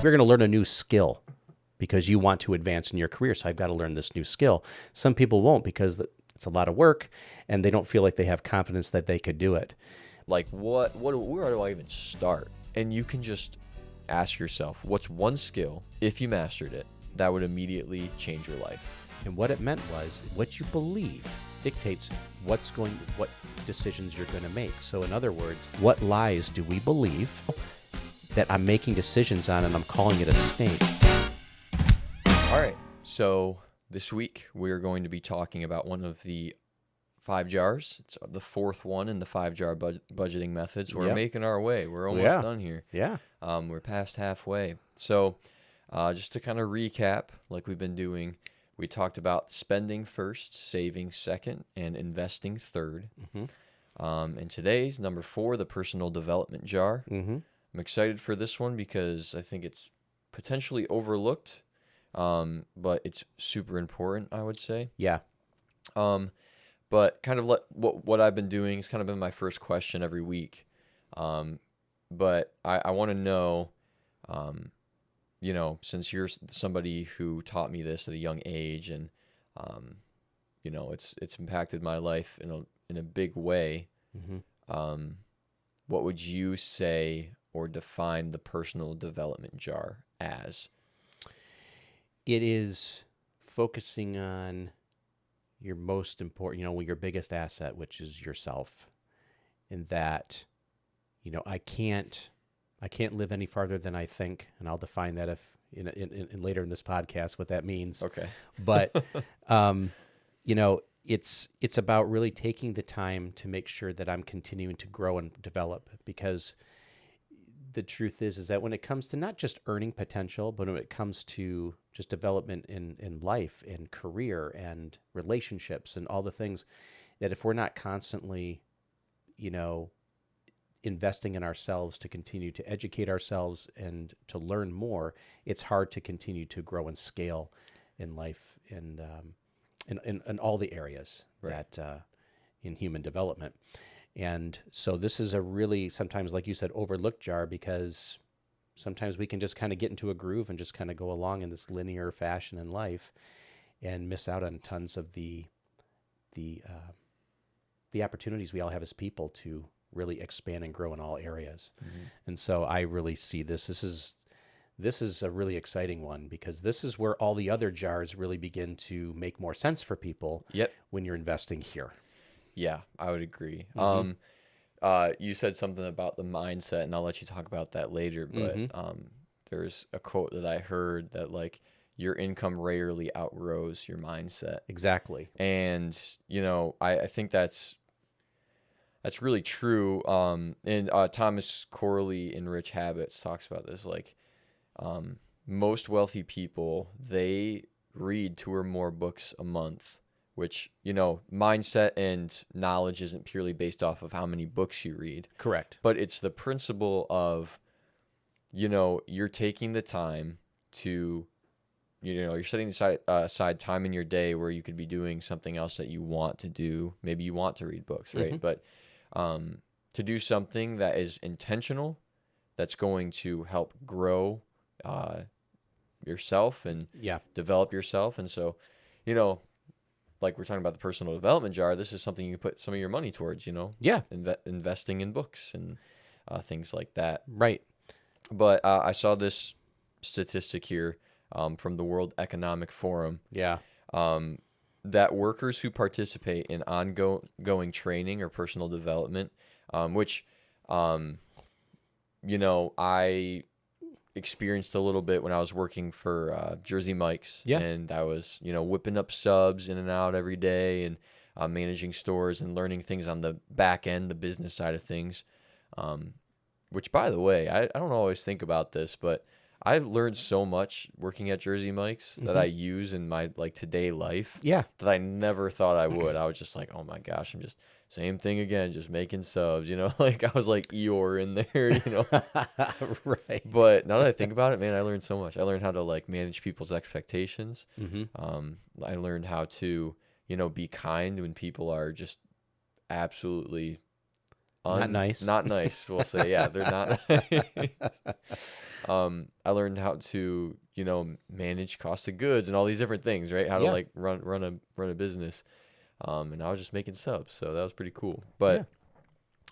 We're going to learn a new skill because you want to advance in your career. So I've got to learn this new skill. Some people won't because it's a lot of work and they don't feel like they have confidence that they could do it. Like where do I even start? And you can just ask yourself, what's one skill, if you mastered it, that would immediately change your life? And what it meant was what you believe dictates what decisions you're going to make. So in other words, what lies do we believe that I'm making decisions on, and I'm calling it a snake? All right. So this week we're going to be talking about one of the 5 jars. It's the fourth one in the 5-jar budgeting methods. We're making our way. We're almost done here. Yeah. We're past halfway. So just to kind of recap, like we've been doing, we talked about spending first, saving second, and investing third. Mm-hmm. And today's number 4, the personal development jar. Mm-hmm. I'm excited for this one because I think it's potentially overlooked, but it's super important, I would say. Yeah. But kind of what I've been doing has kind of been my first question every week. But I want to know, since you're somebody who taught me this at a young age, and it's impacted my life in a big way. Mm-hmm. What would you say or define the personal development jar as? It is focusing on your most important, your biggest asset, which is yourself. And that, I can't live any farther than I think, and I'll define that if in later in this podcast what that means. Okay. But it's about really taking the time to make sure that I'm continuing to grow and develop, because the truth is that when it comes to not just earning potential, but when it comes to just development in life and career and relationships and all the things, that if we're not constantly, investing in ourselves to continue to educate ourselves and to learn more, it's hard to continue to grow and scale in life and in all the areas that in human development. And so this is a really, sometimes, like you said, overlooked jar, because sometimes we can just kind of get into a groove and just kind of go along in this linear fashion in life and miss out on tons of the opportunities we all have as people to really expand and grow in all areas. Mm-hmm. And so I really see this is a really exciting one, because this is where all the other jars really begin to make more sense for people. Yep. When you're investing here. Yeah, I would agree. Mm-hmm. You said something about the mindset, and I'll let you talk about that later. But there's a quote that I heard that, like, your income rarely outgrows your mindset. Exactly. And I think that's really true. And Thomas Corley in Rich Habits talks about this. Like, most wealthy people, they read 2 or more books a month. Which, mindset and knowledge isn't purely based off of how many books you read. Correct. But it's the principle of, you're taking the time to, you're setting aside time in your day where you could be doing something else that you want to do. Maybe you want to read books, right? Mm-hmm. But to do something that is intentional, that's going to help grow yourself and develop yourself. And so, like we're talking about the personal development jar, this is something you can put some of your money towards, investing in books and things like that. Right. But I saw this statistic here from the World Economic Forum. Yeah. That workers who participate in ongoing training or personal development, which, I experienced a little bit when I was working for Jersey Mike's, and I was whipping up subs in and out every day, and managing stores and learning things on the back end, the business side of things, which, by the way, I don't always think about this, but I've learned so much working at Jersey Mike's that I use in my today life that I never thought I would. I was just like, oh my gosh, I'm just same thing again, just making subs, like I was like Eeyore in there, Right. But now that I think about it, man, I learned so much. I learned how to manage people's expectations. Mm-hmm. I learned how to, be kind when people are just absolutely Not nice. Not nice. We'll say, yeah, they're not nice. I learned how to, manage cost of goods and all these different things, right? How to like run a business. And I was just making subs, so that was pretty cool. But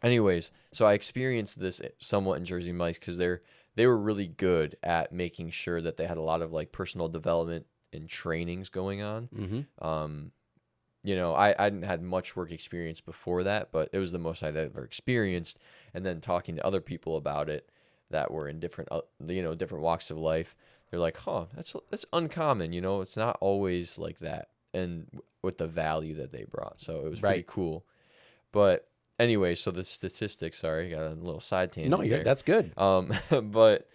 anyways, so I experienced this somewhat in Jersey Mike's because they were really good at making sure that they had a lot of like personal development and trainings going on. Mm-hmm. I hadn't had much work experience before that, but it was the most I'd ever experienced. And then talking to other people about it that were in different, different walks of life, they're like, "Huh, that's uncommon. It's not always like that." And with the value that they brought, so it was pretty cool. But anyway, so the statistics. Sorry, got a little side tangent. No, that's good. But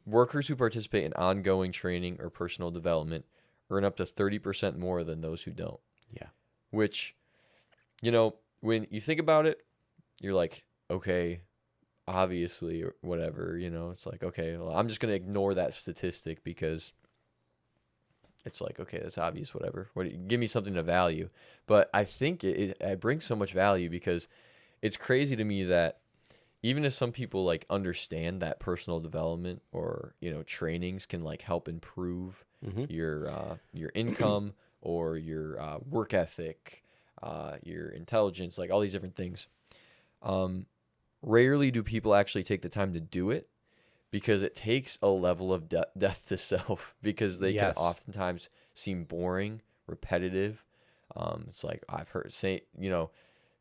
workers who participate in ongoing training or personal development earn up to 30% more than those who don't. Yeah. Which, when you think about it, you're like, okay, obviously, or whatever, it's like, okay, well, I'm just going to ignore that statistic because it's like, okay, that's obvious, whatever. Give me something to value. But I think it brings so much value because it's crazy to me that even if some people like understand that personal development or, trainings can like help improve your income or your work ethic, your intelligence, like all these different things. Rarely do people actually take the time to do it because it takes a level of death to self because they can oftentimes seem boring, repetitive. It's like I've heard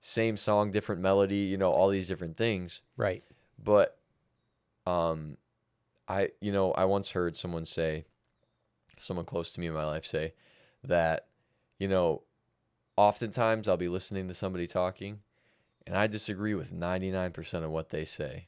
same song, different melody, all these different things. Right. But I once heard someone close to me in my life say that, oftentimes I'll be listening to somebody talking and I disagree with 99% of what they say.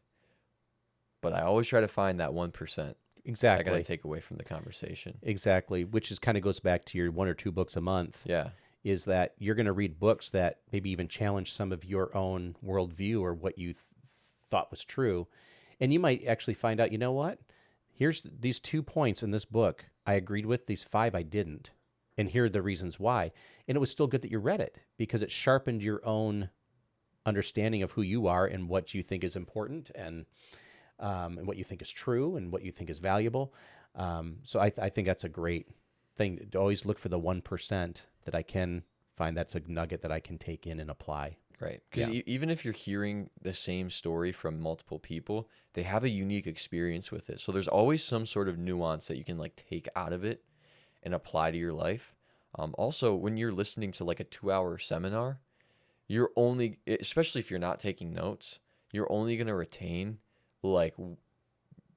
But I always try to find that 1%. Exactly. I got to take away from the conversation. Exactly. Which is kind of goes back to your 1 or 2 books a month. Yeah. Is that you're going to read books that maybe even challenge some of your own worldview or what you thought was true. And you might actually find out, you know what? Here's these 2 points in this book I agreed with, these 5 I didn't. And here are the reasons why. And it was still good that you read it because it sharpened your own understanding of who you are and what you think is important and what you think is true and what you think is valuable. So I think that's a great thing to always look for the 1% that I can find. That's a nugget that I can take in and apply. Right. Because even if you're hearing the same story from multiple people, they have a unique experience with it. So there's always some sort of nuance that you can like take out of it and apply to your life. Also, when you're listening to like a 2-hour seminar, you're only, especially if you're not taking notes, you're only going to retain like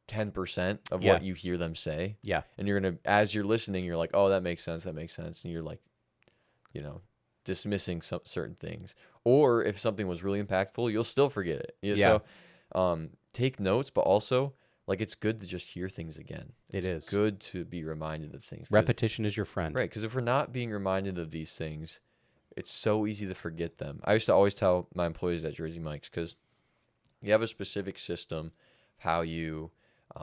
10% of what you hear them say. Yeah. And you're going to, as you're listening, you're like, oh, that makes sense. And you're like, dismissing some certain things. Or if something was really impactful, you'll still forget it. Yeah. So take notes, but also like it's good to just hear things again. It's good to be reminded of things. Repetition is your friend. Right. Because if we're not being reminded of these things, it's so easy to forget them. I used to always tell my employees at Jersey Mike's because you have a specific system, how you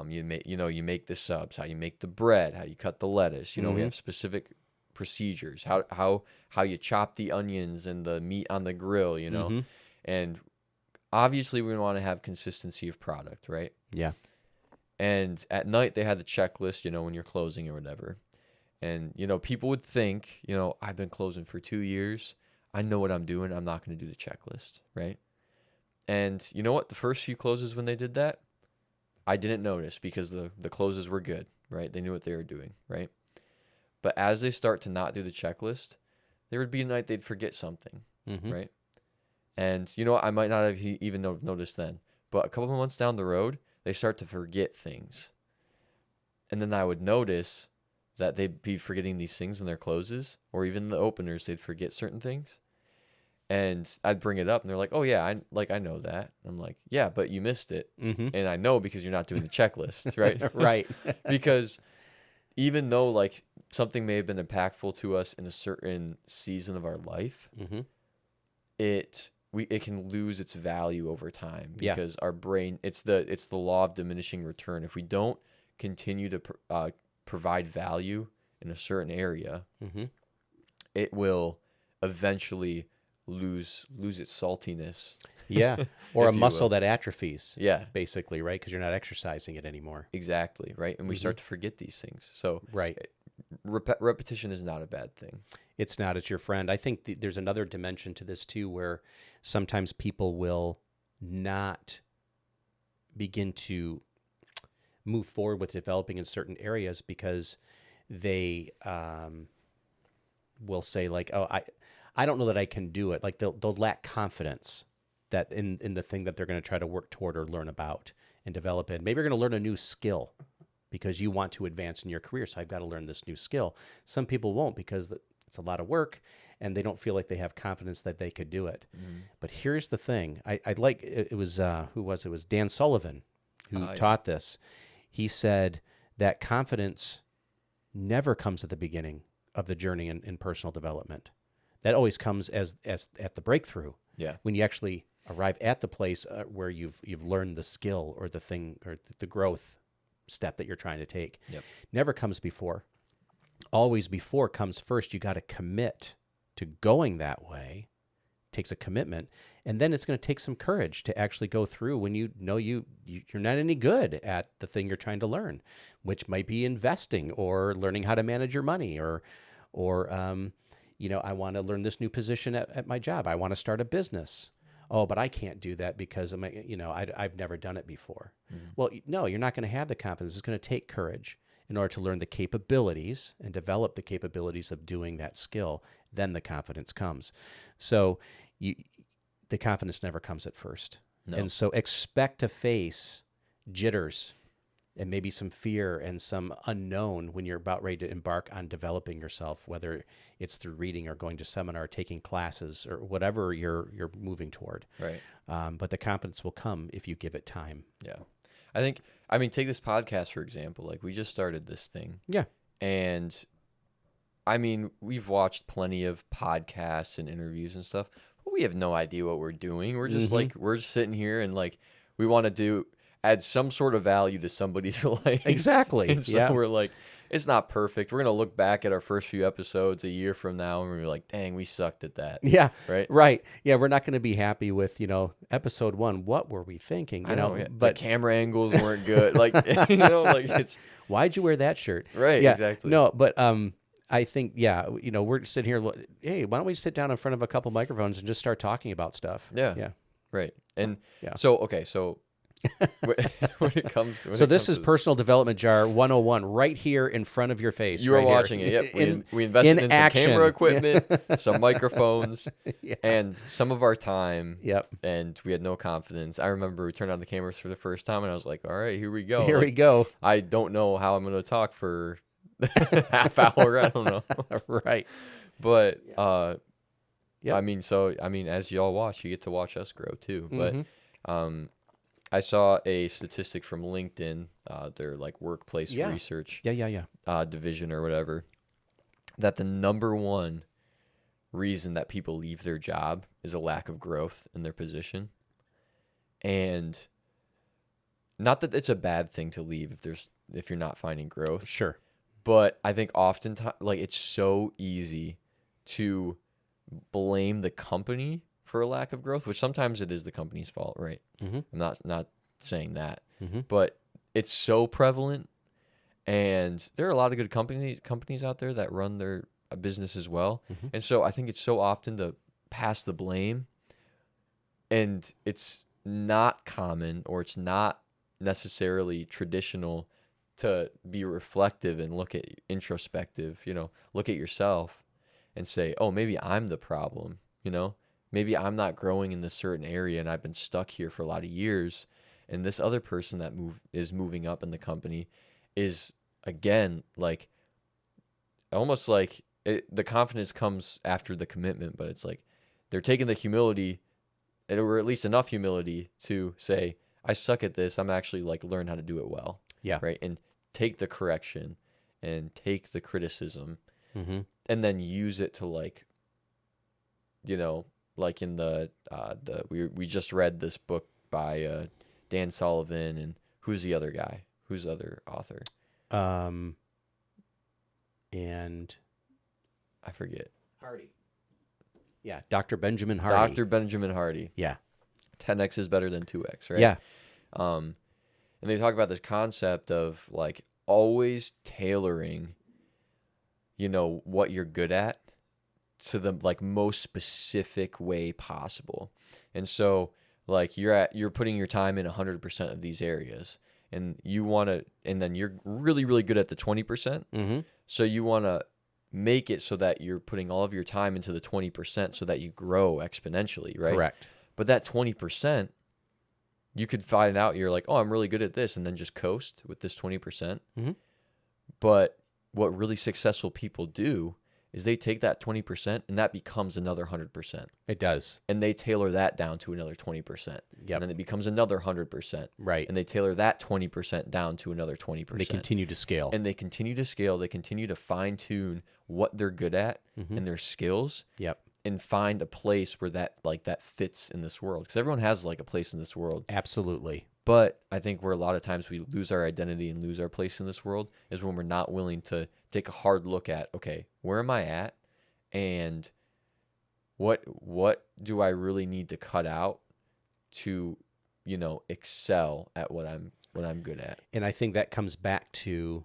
make the subs, how you make the bread, how you cut the lettuce. We have specific procedures, how you chop the onions and the meat on the grill. And obviously we want to have consistency of product, right? Yeah. And at night they had the checklist, when you're closing or whatever. And, people would think, I've been closing for 2 years. I know what I'm doing. I'm not going to do the checklist, right? And you know what? The first few closes when they did that, I didn't notice because the closes were good, right? They knew what they were doing, right? But as they start to not do the checklist, there would be a night they'd forget something, right? And I might not have even noticed then. But a couple of months down the road, they start to forget things. And then I would notice that they'd be forgetting these things in their closes or even the openers, they'd forget certain things. And I'd bring it up and they're like, oh yeah, I know that. I'm like, yeah, but you missed it. And I know because you're not doing the checklist, right? Right. Because even though like something may have been impactful to us in a certain season of our life, it can lose its value over time because our brain, it's the law of diminishing return. If we don't continue to provide value in a certain area, it will eventually lose its saltiness. Yeah. Or a if you muscle will. that atrophies. Yeah, Basically, right? Because you're not exercising it anymore. exactly, right? And we start to forget these things. So Right. repetition is not a bad thing. It's not. It's your friend. I think there's another dimension to this too, where sometimes people will not begin to move forward with developing in certain areas because they will say like, "Oh, I don't know that I can do it." Like they'll lack confidence that in the thing that they're going to try to work toward or learn about and develop in. Maybe you're going to learn a new skill because you want to advance in your career. So I've got to learn this new skill. Some people won't because it's a lot of work and they don't feel like they have confidence that they could do it. But here's the thing. I like, it was, who was it? It was Dan Sullivan who taught this. He said that confidence never comes at the beginning of the journey in personal development. That always comes as at the breakthrough. Yeah. When you actually arrive at the place where you've learned the skill or the thing or the growth step that you're trying to take. Yep. Never comes before. Always before comes first. You got to commit to going that way. Takes a commitment, and then it's going to take some courage to actually go through when you know you're not any good at the thing you're trying to learn, which might be investing or learning how to manage your money or I want to learn this new position at my job. I want to start a business. Oh, but I can't do that because I've never done it before. Well, no, you're not going to have the confidence. It's going to take courage in order to learn the capabilities and develop the capabilities of doing that skill. Then the confidence comes. So the confidence never comes at first. No. And so expect to face jitters and maybe some fear and some unknown when you're about ready to embark on developing yourself, whether it's through reading or going to seminar, taking classes, or whatever you're moving toward. Right. But the confidence will come if you give it time. Yeah. Take this podcast, for example. Like, we just started this thing. Yeah. And, we've watched plenty of podcasts and interviews and stuff, but we have no idea what we're doing. We're just we're just sitting here and we want to add some sort of value to somebody's life. Exactly. And so we're like, it's not perfect. We're going to look back at our first few episodes a year from now and we're like, dang, we sucked at that. Yeah. Right. Right. Yeah. We're not going to be happy with, episode 1. What were we thinking? But the camera angles weren't good. It's why'd you wear that shirt? Right. Yeah, exactly. No, but, I think, we're sitting here. Hey, why don't we sit down in front of a couple microphones and just start talking about stuff? Yeah. Yeah. Right. And yeah. So when it comes to this is Personal Development Jar 101 right here in front of your face. You are watching it. Yep. We invested in some camera equipment, some microphones, and some of our time. Yep. And we had no confidence. I remember we turned on the cameras for the first time, and I was like, all right, here we go. Here we go. I don't know how I'm going to talk for half hour. I don't know. Right. But, as y'all watch, you get to watch us grow too. But, I saw a statistic from LinkedIn, their workplace research division or whatever, that the number one reason that people leave their job is a lack of growth in their position. And not that it's a bad thing to leave if you're not finding growth. Sure. But I think oftentimes it's so easy to blame the company for a lack of growth, which sometimes it is the company's fault, right? Mm-hmm. I'm not saying that, mm-hmm. but it's so prevalent, and there are a lot of good companies out there that run their business as well, mm-hmm. and so I think it's so often to pass the blame, and it's not common or it's not necessarily traditional to be reflective and look at introspective, look at yourself and say, oh, maybe I'm the problem, Maybe I'm not growing in this certain area and I've been stuck here for a lot of years. And this other person that is moving up in the company is, again, almost the confidence comes after the commitment, but it's they're taking the humility, or at least enough humility to say, I suck at this. I'm actually learn how to do it well. Yeah. Right. And take the correction and take the criticism mm-hmm. and then use it to in we just read this book by Dan Sullivan, and who's the other guy? Who's the other author? And I forget. Hardy. Yeah, Dr. Benjamin Hardy. Dr. Benjamin Hardy. Yeah. 10x is better than 2x, right? Yeah. And they talk about this concept of like always tailoring, what you're good at to the like most specific way possible. And so like you're putting your time in 100% of these areas, and then you're really, really good at the 20%. Mm-hmm. So you want to make it so that you're putting all of your time into the 20% so that you grow exponentially, right? Correct. But that 20%, you could find out you're like, oh, I'm really good at this, and then just coast with this 20%. Mm-hmm. But what really successful people do is they take that 20% and that becomes another 100%. It does. And they tailor that down to another 20%. Yep. And then it becomes another 100%. Right. And they tailor that 20% down to another 20%. And they continue to scale. And they continue to scale. They continue to fine tune what they're good at and their skills. Yep. And find a place where that fits in this world. Because everyone has like a place in this world. Absolutely. But I think where a lot of times we lose our identity and lose our place in this world is when we're not willing to take a hard look at, okay, where am I at? And what do I really need to cut out to, excel at what I'm good at? And I think that comes back to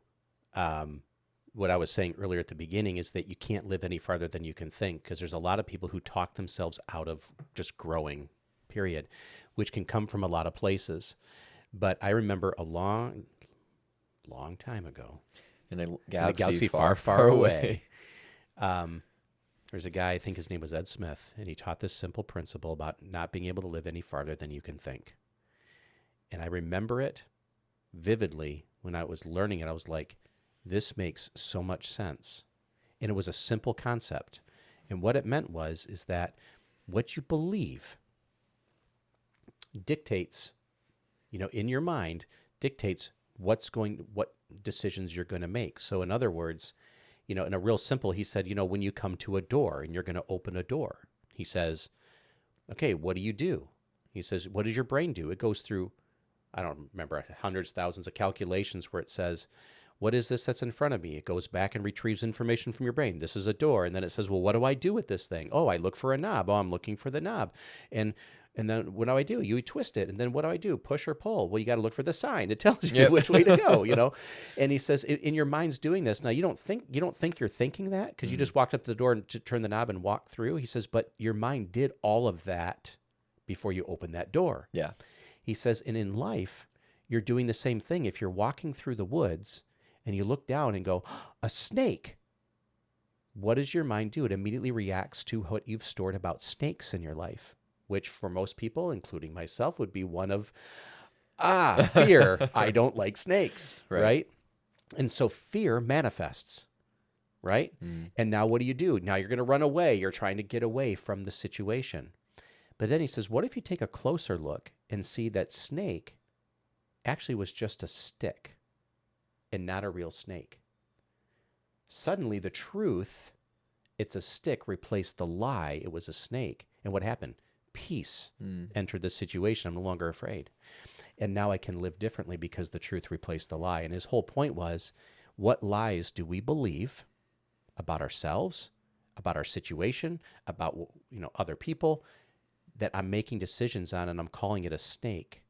what I was saying earlier at the beginning, is that you can't live any farther than you can think, because there's a lot of people who talk themselves out of just growing, period, which can come from a lot of places. But I remember a long time ago, in a galaxy far, far away, there's a guy, I think his name was Ed Smith, and he taught this simple principle about not being able to live any farther than you can think. And I remember it vividly. When I was learning it, I was like, this makes so much sense. And it was a simple concept. And what it meant is that what you believe dictates, in your mind, dictates what decisions you're going to make. So in other words, in a real simple, he said, when you come to a door and you're going to open a door, he says, okay, what do you do? He says, what does your brain do? It goes through, I don't remember, hundreds, thousands of calculations where it says, what is this that's in front of me? It goes back and retrieves information from your brain. This is a door. And then it says, well, what do I do with this thing? Oh, I look for a knob. Oh, I'm looking for the knob. And then what do I do? You twist it. And then what do I do? Push or pull? Well, you got to look for the sign. It tells you which way to go, And he says, in your mind's doing this. Now, you don't think you're thinking that because you just walked up to the door and to turn the knob and walk through. He says, but your mind did all of that before you opened that door. Yeah. He says, and in life, you're doing the same thing. If you're walking through the woods and you look down and go, a snake, what does your mind do? It immediately reacts to what you've stored about snakes in your life, which for most people, including myself, would be one of, fear. I don't like snakes, right? And so fear manifests, right? And now what do? Now you're going to run away. You're trying to get away from the situation. But then he says, what if you take a closer look and see that snake actually was just a stick and not a real snake? Suddenly the truth, it's a stick, replaced the lie, it was a snake. And what happened? Peace entered the situation. I'm no longer afraid. And now I can live differently because the truth replaced the lie. And his whole point was, what lies do we believe about ourselves, about our situation, about other people, that I'm making decisions on, and I'm calling it a snake?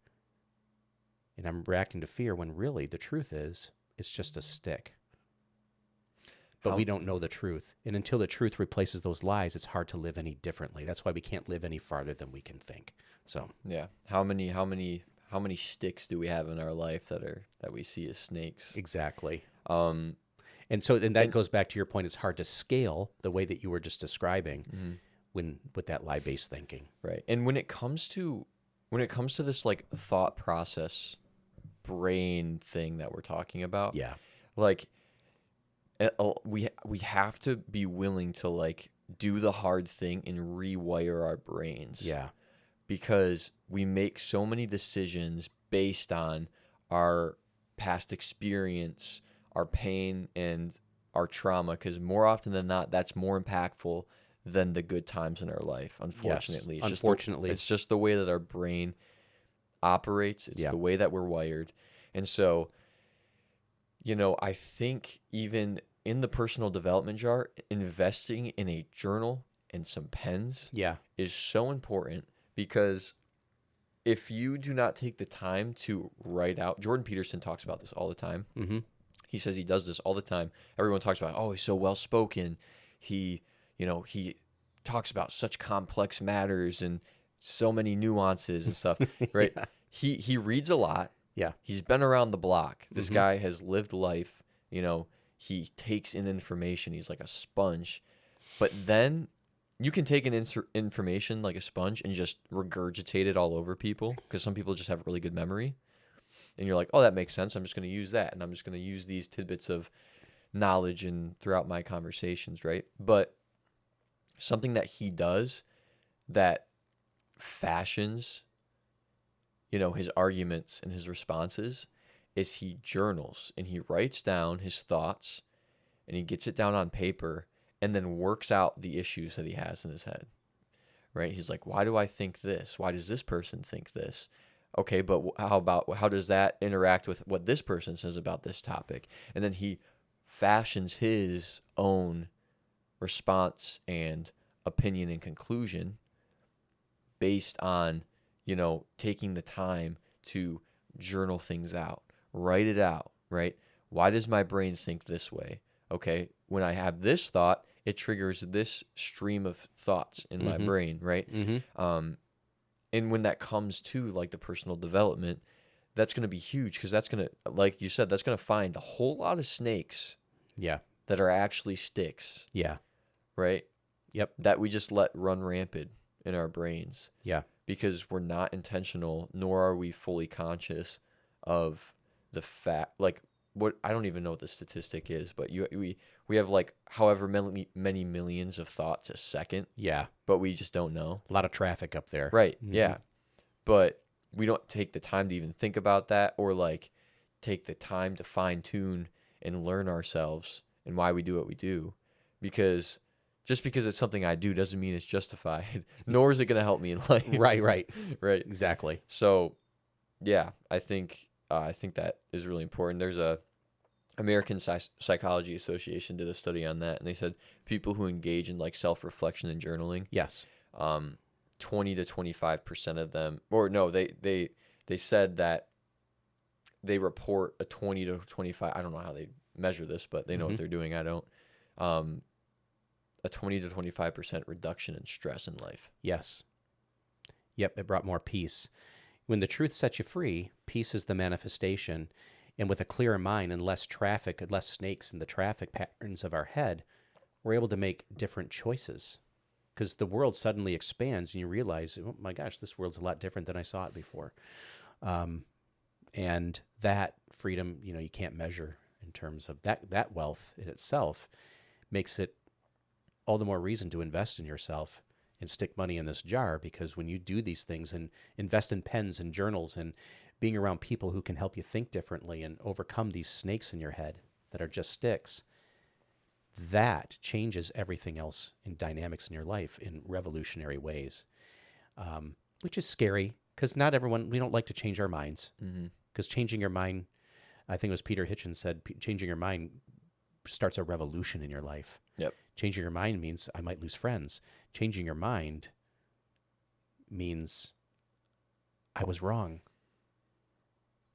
And I'm reacting to fear when really the truth is, it's just a stick. But we don't know the truth. And until the truth replaces those lies, it's hard to live any differently. That's why we can't live any farther than we can think. So yeah. How many sticks do we have in our life that we see as snakes? Exactly. And that goes back to your point. It's hard to scale the way that you were just describing with that lie-based thinking. Right. And when it comes to this like thought process brain thing that we're talking about, like we have to be willing to like do the hard thing and rewire our brains. Yeah. Because we make so many decisions based on our past experience, our pain, and our trauma, because more often than not, that's more impactful than the good times in our life, unfortunately. Yes, unfortunately. It's just the way that our brain operates. It's the way that we're wired. And so, I think even in the personal development jar, investing in a journal and some pens Yeah. is so important, because if you do not take the time to write out, Jordan Peterson talks about this all the time. Mm-hmm. He says he does this all the time. Everyone talks about, oh, he's so well spoken. He talks about such complex matters and so many nuances and stuff, right? Yeah. He reads a lot. Yeah. He's been around the block. This Mm-hmm. guy has lived life. He takes in information. He's like a sponge. But then you can take in information like a sponge and just regurgitate it all over people, because some people just have really good memory. And you're like, oh, that makes sense. I'm just going to use that. And I'm just going to use these tidbits of knowledge and throughout my conversations, right? But something that he does that fashions, his arguments and his responses, is he journals and he writes down his thoughts and he gets it down on paper and then works out the issues that he has in his head, right? He's like, why do I think this? Why does this person think this? Okay, but how does that interact with what this person says about this topic? And then he fashions his own response and opinion and conclusion based on, taking the time to journal things out, write it out, right? Why does my brain think this way? Okay, when I have this thought, it triggers this stream of thoughts in my brain, right? Mm-hmm. And when that comes to like the personal development, that's going to be huge, because that's going to, like you said, that's going to find a whole lot of snakes Yeah. that are actually sticks, Yeah. right? Yep. That we just let run rampant in our brains Yeah. because we're not intentional, nor are we fully conscious of the fact, like, what, I don't even know what the statistic is, but we have like however many millions of thoughts a second, Yeah. but we just don't know. A lot of traffic up there. Right. Mhm. Yeah. But we don't take the time to even think about that, or like take the time to fine tune and learn ourselves and why we do what we do. Because just because it's something I do doesn't mean it's justified, nor is it going to help me in life. Right. Right. Right. Exactly. So, yeah, I think that is really important. There's a American Psychology Association did a study on that, and they said people who engage in like self-reflection and journaling, Yes. 20 to 25% of them, or no, they said that they report a 20 to 25, I don't know how they measure this, but they know what they're doing. I don't. A 20 to 25% reduction in stress in life. Yes. Yep. It brought more peace. When the truth sets you free, peace is the manifestation. And with a clearer mind and less traffic and less snakes in the traffic patterns of our head, we're able to make different choices. Because the world suddenly expands and you realize, oh my gosh, this world's a lot different than I saw it before. And that freedom, you can't measure in terms of that wealth in itself makes it all the more reason to invest in yourself and stick money in this jar, because when you do these things and invest in pens and journals and being around people who can help you think differently and overcome these snakes in your head that are just sticks, that changes everything else in dynamics in your life in revolutionary ways, which is scary because not everyone, we don't like to change our minds, because changing your mind, I think it was Peter Hitchens said, changing your mind starts a revolution in your life. Yep. Changing your mind means I might lose friends. Changing your mind means I was wrong.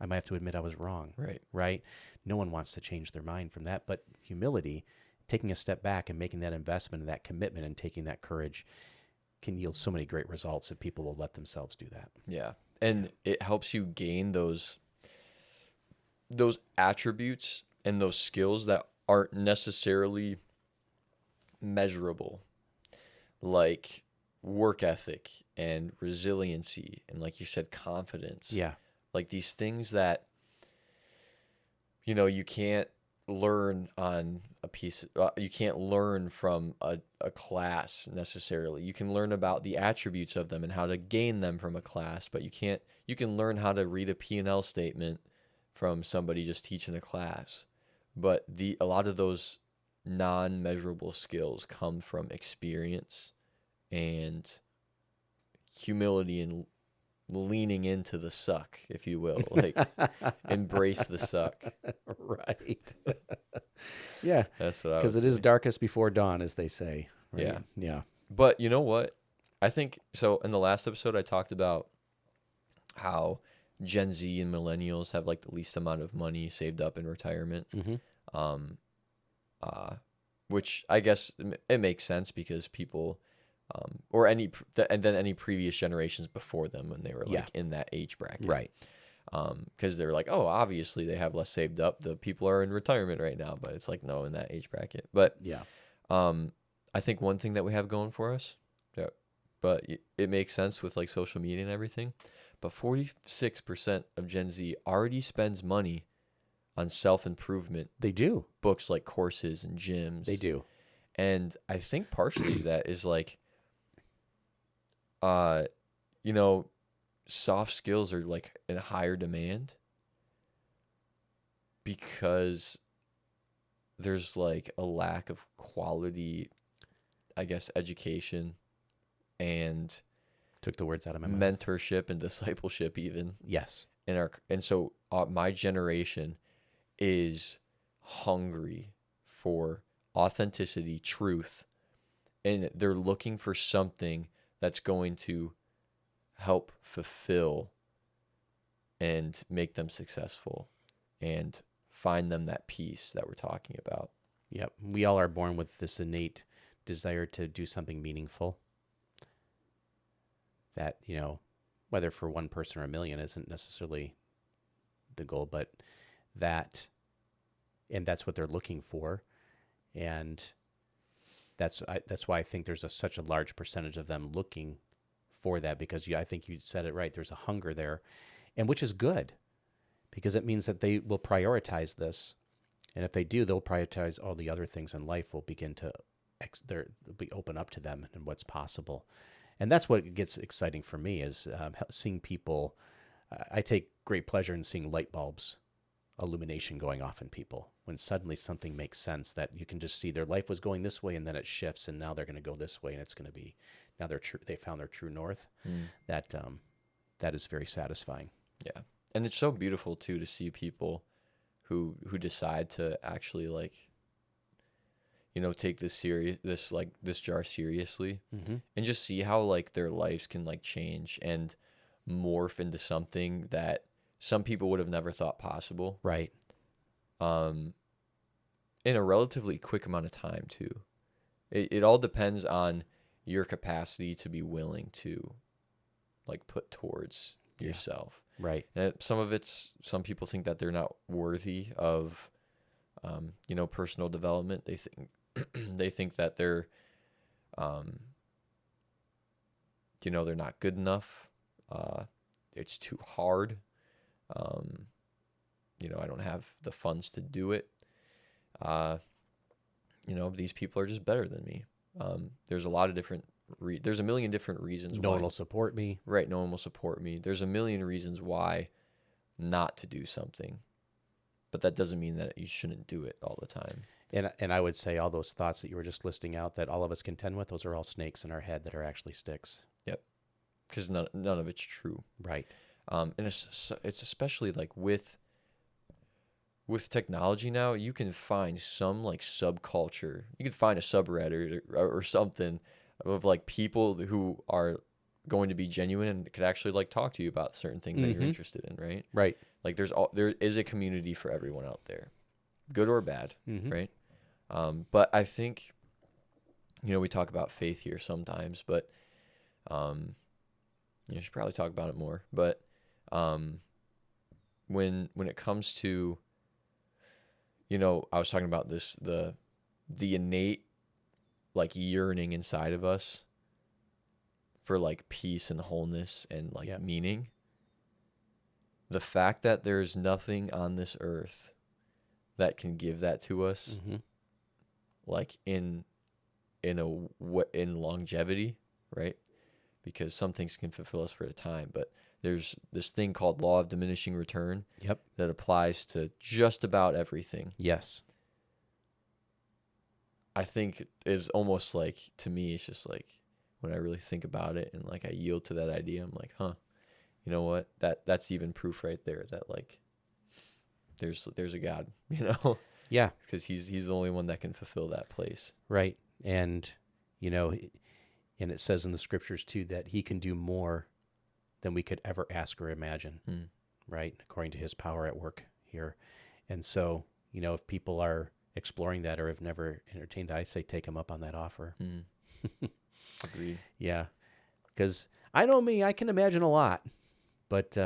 I might have to admit I was wrong. Right? No one wants to change their mind from that. But humility, taking a step back and making that investment and that commitment and taking that courage can yield so many great results if people will let themselves do that. Yeah. And it helps you gain those attributes and those skills that aren't necessarily measurable, like work ethic and resiliency and, like you said, confidence. Yeah. Like these things that, you can't learn on a piece, you can't learn from a class necessarily. You can learn about the attributes of them and how to gain them from a class, but you can learn how to read a P&L statement from somebody just teaching a class. But a lot of those non-measurable skills come from experience and humility and leaning into the suck, if you will, like embrace the suck. Right. Yeah. That's what I would Because it say. is darkest before dawn, as they say. Right? Yeah. Yeah. But you know what? I think so. In the last episode, I talked about how Gen Z and millennials have like the least amount of money saved up in retirement. Mm-hmm. Um, which I guess it makes sense because people, or and then any previous generations before them when they were like in that age bracket, Right. Because they're like, oh, obviously they have less saved up. The people are in retirement right now, but it's like no, in that age bracket. But Yeah. I think one thing that we have going for us, yeah, but it makes sense with like social media and everything. But 46% of Gen Z already spends money on self-improvement. They do. Books like courses and gyms. They do. And I think partially that is like, you know, soft skills are like in higher demand because there's like a lack of quality, I guess, education and Took the words out of my mouth. mentorship and discipleship even. Yes. And so my generation is hungry for authenticity, truth, and they're looking for something that's going to help fulfill and make them successful and find them that peace that we're talking about. Yep. We all are born with this innate desire to do something meaningful. That, you know, whether for one person or a million isn't necessarily the goal, but that's what they're looking for. And that's why I think there's such a large percentage of them looking for that, because I think you said it right. There's a hunger there, and which is good, because it means that they will prioritize this. And if they do, they'll prioritize all the other things in life will begin to they'll be open up to them and what's possible. And that's what gets exciting for me is seeing people. I take great pleasure in seeing light bulbs, illumination going off in people when suddenly something makes sense, that you can just see their life was going this way and then it shifts and now they're going to go this way and it's going to be now they found their true north. That is very satisfying. Yeah, and it's so beautiful too to see people who decide to actually like, you know, take this jar seriously, and just see how like their lives can like change and morph into something that some people would have never thought possible. Right. In a relatively quick amount of time too. It all depends on your capacity to be willing to like put towards yourself. Right. And some people think that they're not worthy of, you know, personal development. They think that they're, you know, they're not good enough. It's too hard. You know, I don't have the funds to do it. You know, these people are just better than me. There's a lot of different, there's a million different reasons No why. one will support me. Right. No one will support me. There's a million reasons why not to do something, but that doesn't mean that you shouldn't do it all the time. And I would say all those thoughts that you were just listing out that all of us contend with, those are all snakes in our head that are actually sticks. Yep. Because none of it's true. Right. And it's especially like with technology now, you can find some like subculture. You can find a subreddit or something of like people who are going to be genuine and could actually like talk to you about certain things that you're interested in, right? Right. Like there is a community for everyone out there, good or bad, right? But I think, you know, we talk about faith here sometimes, but you should probably talk about it more. But when it comes to, you know, I was talking about this, the innate like yearning inside of us for like peace and wholeness and like meaning. The fact that there's nothing on this earth that can give that to us, like in longevity, right? Because some things can fulfill us for a time, but there's this thing called law of diminishing return. Yep. That applies to just about everything. Yes. I think is almost like, to me, it's just like when I really think about it and like I yield to that idea, I'm like, huh, you know what? That's even proof right there that like there's a God, you know? Yeah. Because he's the only one that can fulfill that place. Right. And, you know, And it says in the scriptures too that he can do more than we could ever ask or imagine, right? According to his power at work here. And so, if people are exploring that or have never entertained that, I say take them up on that offer. Agreed. Yeah. Because I know me, I can imagine a lot, but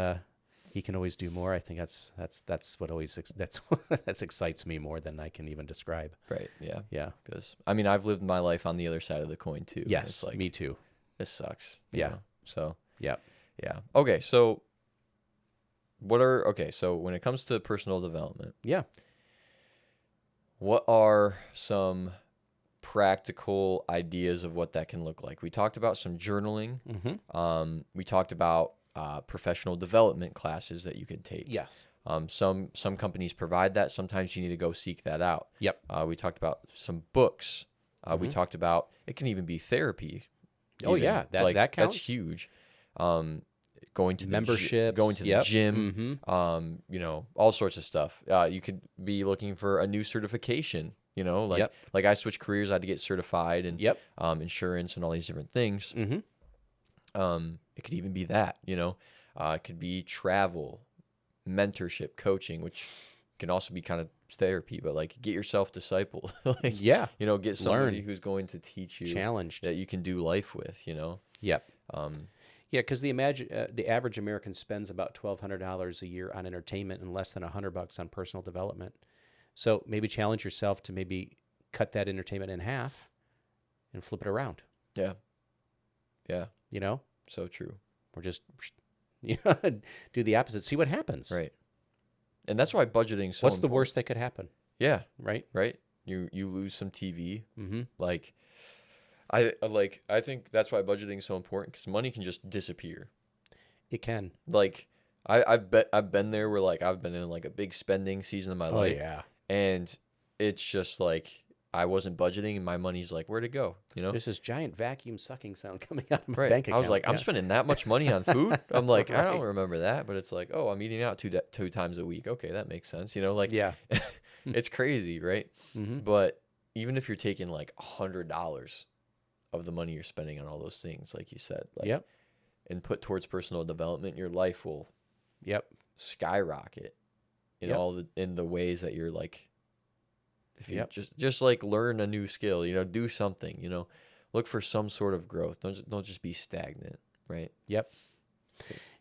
he can always do more. I think that's what always that excites me more than I can even describe. Right. Yeah. Yeah. Because I've lived my life on the other side of the coin too. Yes. It's like, me too. This sucks. Yeah. So. Yeah. Yeah. Okay. So. So when it comes to personal development. Yeah. What are some practical ideas of what that can look like? We talked about some journaling. We talked about professional development classes that you could take. Yes. Some companies provide that. Sometimes you need to go seek that out. Yep. We talked about some books. We talked about, it can even be therapy. Oh yeah, that counts. That's huge. Going to membership, going to the gym, all sorts of stuff. You could be looking for a new certification. Like I switched careers, I had to get certified and insurance and all these different things. It could even be that, it could be travel, mentorship, coaching, which can also be kind of therapy, but like get yourself discipled. Get somebody who's going to teach you, challenged, that you can do life with, Yep. Because the average American spends about $1,200 a year on entertainment and less than $100 on personal development. So maybe challenge yourself to maybe cut that entertainment in half and flip it around. Yeah. Yeah. So true. Or just do the opposite. See what happens. Right. And that's why budgeting. What's the worst that could happen? Yeah. Right. Right. You lose some TV. Like. I think that's why budgeting is so important, because money can just disappear. It can. Like I've been there where like I've been in like a big spending season of my life. Oh yeah. And it's just like I wasn't budgeting and my money's like, where'd it go? There's this giant vacuum sucking sound coming out of my bank account. I was like, I'm spending that much money on food. I'm like, I don't remember that, but it's like, oh, I'm eating out two times a week. Okay, that makes sense. Yeah. It's crazy, right? But even if you're taking like $100 of the money you're spending on all those things, like you said, and put towards personal development, your life will skyrocket in the ways that you're like, if you just like learn a new skill, do something, look for some sort of growth. Don't just be stagnant, right? Yep.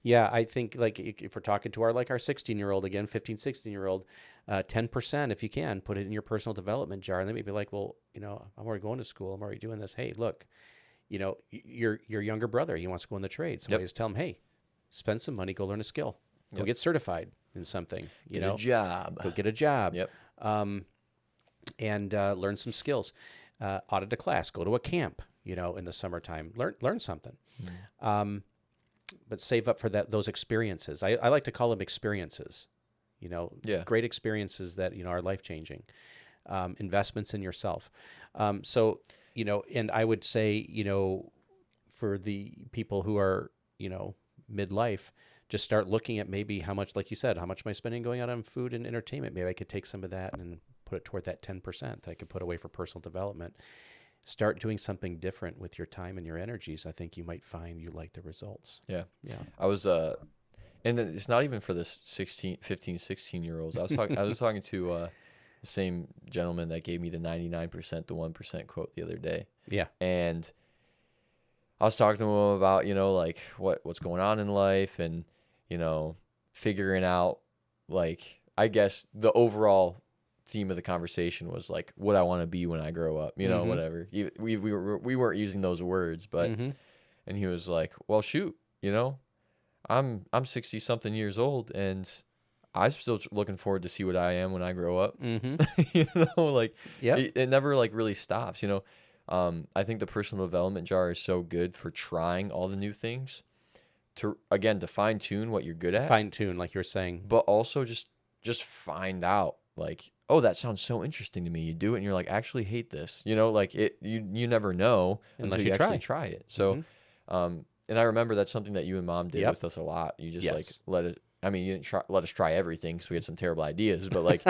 Yeah, I think like if we're talking to our 16-year-old again, 15, 16-year-old, 10%, if you can, put it in your personal development jar. And they may be like, well, I'm already going to school. I'm already doing this. Hey, look, your younger brother, he wants to go in the trade. Somebody just tell him, hey, spend some money, go learn a skill. Go get certified in something. Get a job. Go get a job. Yep. And learn some skills. Audit a class. Go to a camp, in the summertime. Learn something. But save up for those experiences. I like to call them experiences. Great experiences that are life-changing. Investments in yourself. And I would say, for the people who are, midlife, just start looking at maybe how much, like you said, how much am I spending going out on food and entertainment? Maybe I could take some of that and put it toward that 10% that I could put away for personal development. Start doing something different with your time and your energies. I think you might find you like the results. Yeah. I was and it's not even for the 15, 16-year-olds. I was talking to the same gentleman that gave me the 99% to 1% quote the other day. Yeah. And I was talking to him about, like what's going on in life and, figuring out, like, I guess the overall theme of the conversation was like what I want to be when I grow up, whatever. We weren't using those words, but and he was like, well, shoot, I'm 60 something years old and I'm still looking forward to see what I am when I grow up. It never like really stops, I think the personal development jar is so good for trying all the new things to fine tune what you're good at. Fine tune, like you're saying. But also just find out, like, oh, that sounds so interesting to me. You do it and you're like, I actually hate this. You never know until you actually try it. So, and I remember that's something that you and Mom did with us a lot. You just like let it I mean, you didn't let us try everything because we had some terrible ideas, but like,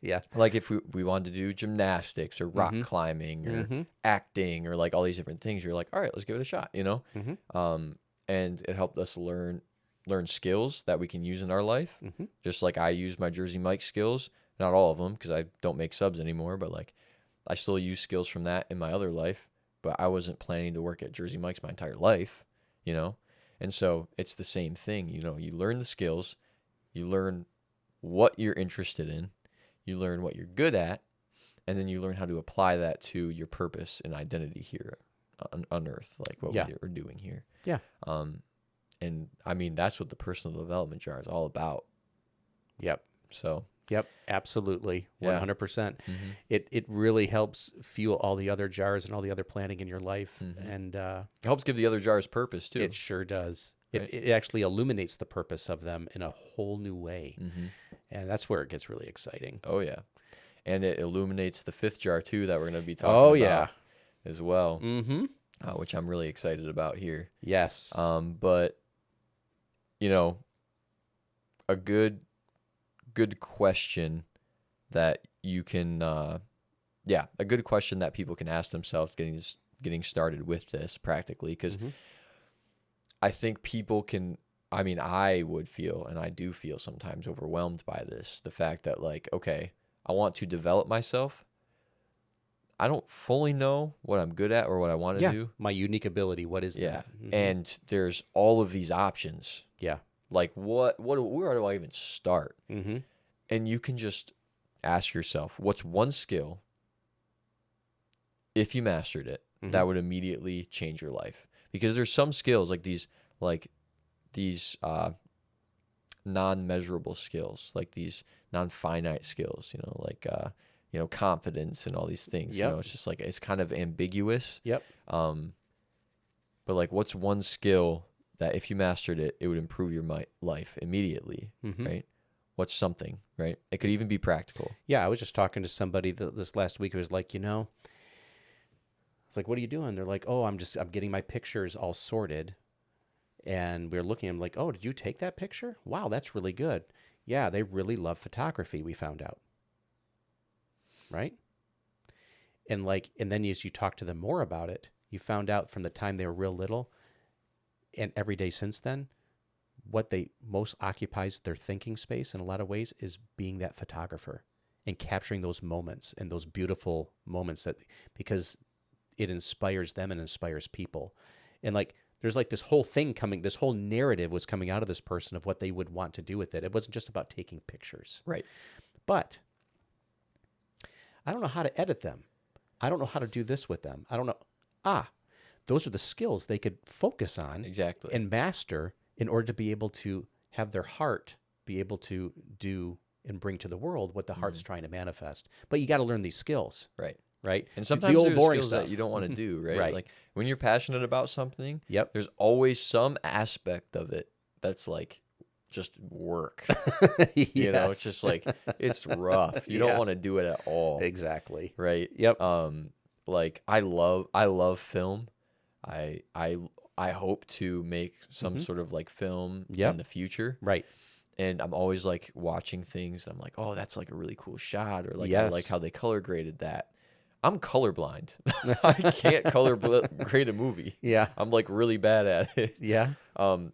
Yeah. like if we wanted to do gymnastics or rock climbing or acting or like all these different things, you're like, all right, let's give it a shot, you know? And it helped us learn skills that we can use in our life. Just like I use my Jersey Mike skills, not all of them because I don't make subs anymore, but like I still use skills from that in my other life, but I wasn't planning to work at Jersey Mike's my entire life, you know? And so it's the same thing, you know, you learn the skills, you learn what you're interested in, you learn what you're good at, and then you learn how to apply that to your purpose and identity here on earth, like what we're doing here. Yeah. And I mean, that's what the personal development jar is all about. Yep. So. Yep, absolutely, 100%. Mm-hmm. It really helps fuel all the other jars and all the other planning in your life, Mm-hmm. and it helps give the other jars purpose too. It sure does. Right? It actually illuminates the purpose of them in a whole new way, and that's where it gets really exciting. Oh yeah, and it illuminates the fifth jar too that we're going to be talking about as well, which I'm really excited about here. Yes. But you know, a good question that you can a good question that people can ask themselves getting started with this practically, because I think people can, I mean, I would feel, and I do feel sometimes overwhelmed by this, the fact that like, okay, I want to develop myself, I don't fully know what I'm good at or what I want to do, my unique ability, what is that? And there's all of these options. Like where do I even start? And you can just ask yourself, what's one skill, if you mastered it, that would immediately change your life? Because there's some skills like these non-measurable skills, like these non-finite skills, you know, like confidence and all these things. You know, it's just like it's kind of ambiguous. But like, what's one skill that if you mastered it, it would improve your life immediately, right? What's something, right? It could even be practical. Yeah, I was just talking to somebody this last week who was like, it's like, what are you doing? They're like, oh, I'm getting my pictures all sorted. And we're looking, I'm like, oh, did you take that picture? Wow, that's really good. Yeah, they really love photography, we found out. Right? And then as you talk to them more about it, you found out from the time they were real little and every day since then, what they most occupies their thinking space in a lot of ways is being that photographer and capturing those moments and those beautiful moments because it inspires them and inspires people. And like, there's like this whole narrative was coming out of this person of what they would want to do with it. It wasn't just about taking pictures. Right. But I don't know how to edit them. I don't know how to do this with them. I don't know. Those are the skills they could focus on and master in order to be able to have their heart be able to do and bring to the world what the heart's trying to manifest. But you got to learn these skills. Right. And sometimes the old there's boring skills stuff that you don't want to do, right? Like when you're passionate about something, there's always some aspect of it that's like just work. You know, it's just like, it's rough. You don't want to do it at all. Exactly. Right. Yep. Like I love film. I hope to make some sort of like film in the future. Right. And I'm always like watching things. I'm like, oh, that's like a really cool shot. Or like, I like how they color graded that. I'm colorblind. I can't color grade a movie. Yeah. I'm like really bad at it. Yeah.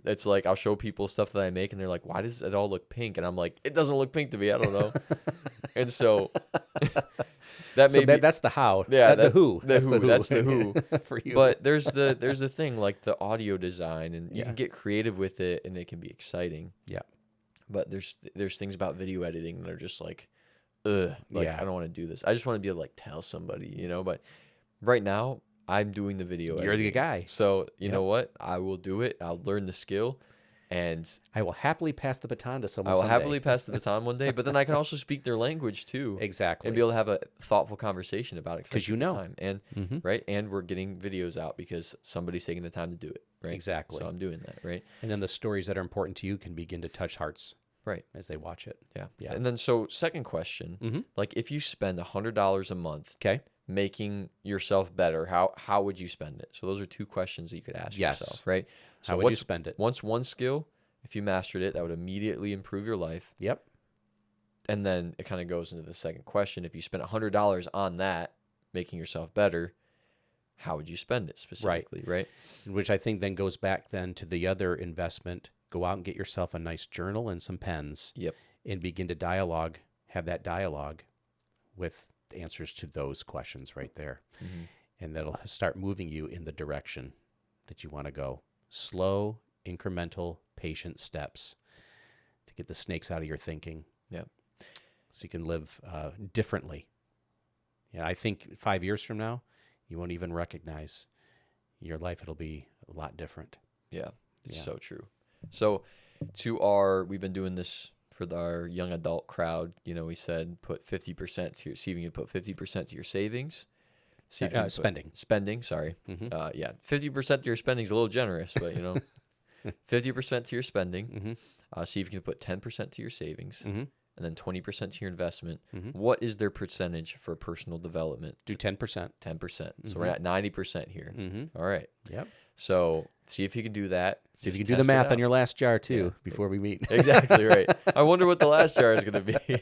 It's like I'll show people stuff that I make and they're like, why does it all look pink? And I'm like, it doesn't look pink to me. I don't know. And so that's the how. Yeah. The who. That's the who for you. But there's the thing like the audio design, and you can get creative with it and it can be exciting. Yeah. But there's things about video editing that are just like, I don't want to do this. I just want to be able to like tell somebody, you know. But right now I'm doing the video editing. You're the guy. So you know what? I will do it. I'll learn the skill, and I will happily pass the baton to someone. I will someday. happily pass the baton one day. But then I can also speak their language too. Exactly. And be able to have a thoughtful conversation about it. Because you know. Time. And right. And we're getting videos out because somebody's taking the time to do it. Right. Exactly. So I'm doing that. Right. And then the stories that are important to you can begin to touch hearts. Right. As they watch it. Yeah. And then so second question, like if you spend $100 a month making yourself better, how would you spend it? So those are two questions that you could ask yourself, right? So how would you spend it? What's one skill If you mastered it, that would immediately improve your life. Yep. And then it kind of goes into the second question. If you spent $100 on that, making yourself better, how would you spend it specifically, right? Which I think then goes back then to the other investment. Go out and get yourself a nice journal and some pens. Yep. And begin to have that dialogue with answers to those questions right there. Mm-hmm. And that'll start moving you in the direction that you want to go. Slow, incremental, patient steps to get the snakes out of your thinking. Yep. So you can live differently. Yeah, I think 5 years from now, you won't even recognize your life. It'll be a lot different. Yeah, it's so true. So we've been doing this for our young adult crowd. You know, we said put 50% to see if you can put 50% to your savings. See if you can spending, sorry. Mm-hmm. 50% to your spending is a little generous, but 50% to your spending. Mm-hmm. See if you can put 10% to your savings. Mm-hmm. And then 20% to your investment. Mm-hmm. What is their percentage for personal development? Do 10%. 10%. Mm-hmm. So we're at 90% here. Mm-hmm. All right. Yep. So see if you can do that. See if you can do the math on your last jar too before we meet. Exactly right. I wonder what the last jar is going to be.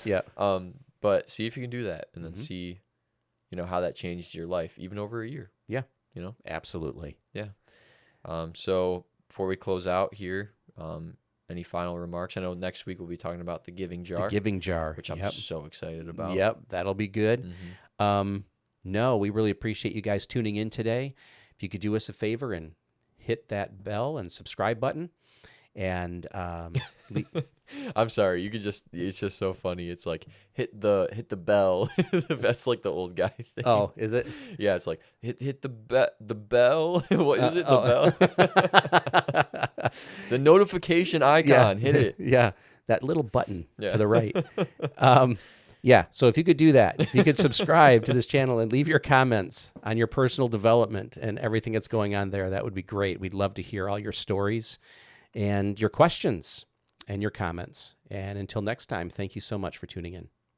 Yeah. But see if you can do that, and then see, how that changed your life, even over a year. Yeah. Absolutely. Yeah. So before we close out here, any final remarks? I know next week we'll be talking about the giving jar. The giving jar. Which I'm so excited about. Yep. That'll be good. Mm-hmm. No, we really appreciate you guys tuning in today. If you could do us a favor and hit that bell and subscribe button. And I'm sorry, you could it's just so funny. It's like hit the bell. That's like the old guy thing. Oh, is it? Yeah, it's like hit the bell. What is it? The bell. The notification icon. Hit it. Yeah, that little button to the right. So if you could do that, if you could subscribe to this channel and leave your comments on your personal development and everything that's going on there, that would be great. We'd love to hear all your stories and your questions and your comments. And until next time, thank you so much for tuning in.